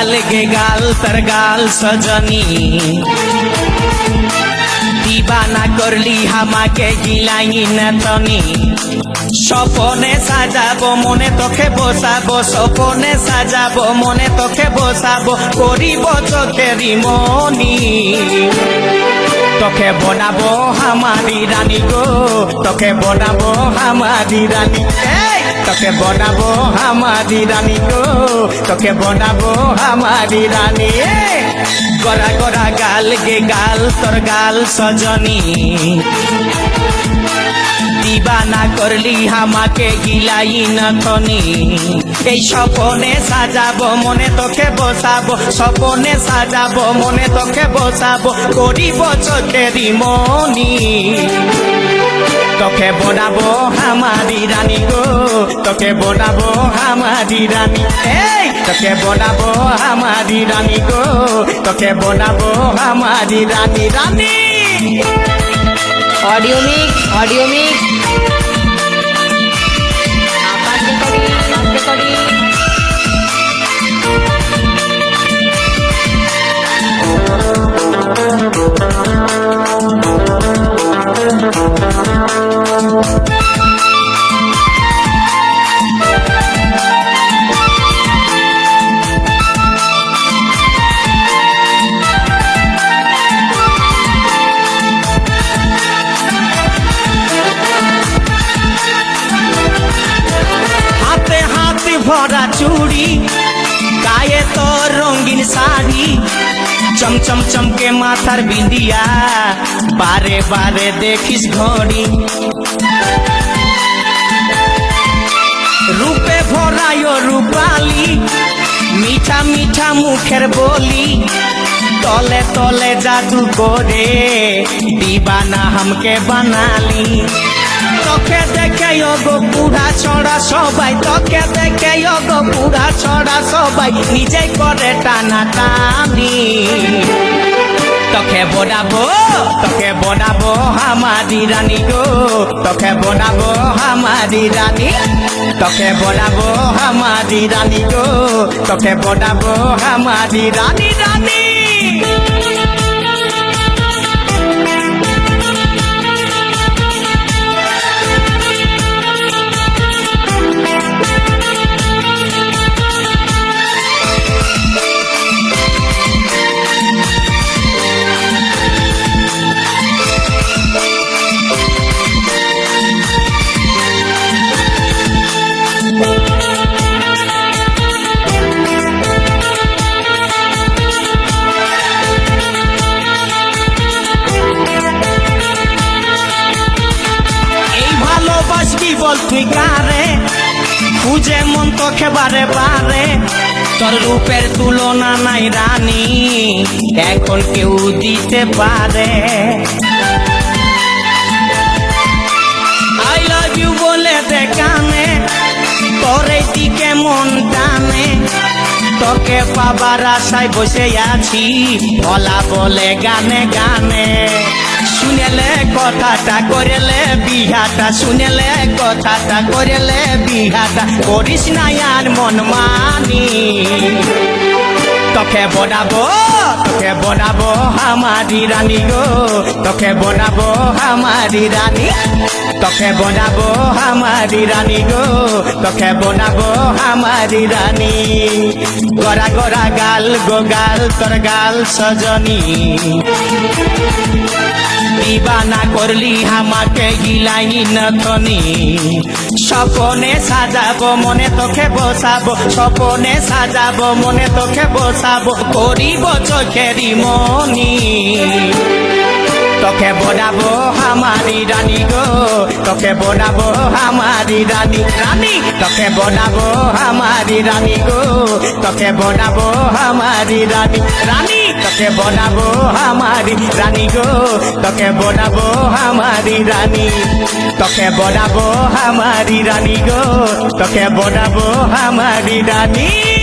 गाल गे गाल तर गाल सजनी दीवाना करली हमाके गिलाई नतनी सपने साजाबो मने तोखे बसाबो सपने साजाबो मने तोखे बसाबो करिब चोखेरी मनी तोखे बनाबो हमारी रानी गो तोखे बनाबो हमारी रानी तोखे बनाबो हमारी रानी गो तोखे बनाबो हमारी रानी गोरा गोरा गाल गे गाल तोर गाल सजनी दीवाना करली हमाके गिलाई नथनी এই স্বপনে সাজাবো মনে তোকে বসাবো স্বপনে সাজাবো মনে তোকে বসাবো করিব চোখেরি মনি তোকে বনাবো হামারি রানী গো তোকে বনাবো হামারি রানী এই তোকে বনাবো হামারি রানী গো তোকে বনাবো হামারি রানী রানী ऑडियो मिक्स आवाज रिकॉर्डिंग भरा चूड़ी गाये तो रंगीन साड़ी चमचम चमके माथार बिंदिया बारे बारे देखिस घड़ी रूपे भरायो रूपाली मीठा मीठा मुखेर बोली तले तले जादू करे दीवाना हमके बनाली তোকে দেখে গো পুরা ছড়া সবাই তোকে দেখে গো পুরা ছড়া সবাই নিজেই করে টানা টানি তোকে বনাবো হামারি রানী গো তোকে বনাবো হামারি রানী তোকে বনাবো হামারি রানী গো তোকে বনাবো হামারি রানী রানী ঠিকারে খুঁজে মন তোকে বারে বারে তোর রূপের তুলনা নাই রানী এখন কেউ দিতে পারে আই লাভ ইউ বলে দেখানে তোর এই দিকে মন টানে তোকে পাবার আশায় বসে আছি ভোলা বলে গানে গানে শুনেলে কথাটা করেলে বিহাটা শুনেলে কথাটা করেলে বিহাটা করিস না আর মন মানি তোকে বনাবো হামারি রানী গো তোকে বনাবো হামারি রানী তোকে বনাবো হামারি রানী গো তোকে বনাবো হামারি রানী গোরা গোরা গাল গো গাল তোর গাল সজনী दीवाना करली हमाके गिलाई नथनी सपने साजाबो मने तोखे बसाबो सपने साजाबो मने तोखे बसाबो करिब चोखेरी मनी তোকে বনাবো হামারি রানী গো তোকে বনাবো হামারি রানী রানী তোকে বনাবো হামারি রানী গো তোকে বনাবো হামারি রানী রানী তোকে বনাবো হামারি রানী গো তোকে বনাবো হামারি রানী তোকে বনাবো হামারি রানী গো তোকে বনাবো হামারি রানী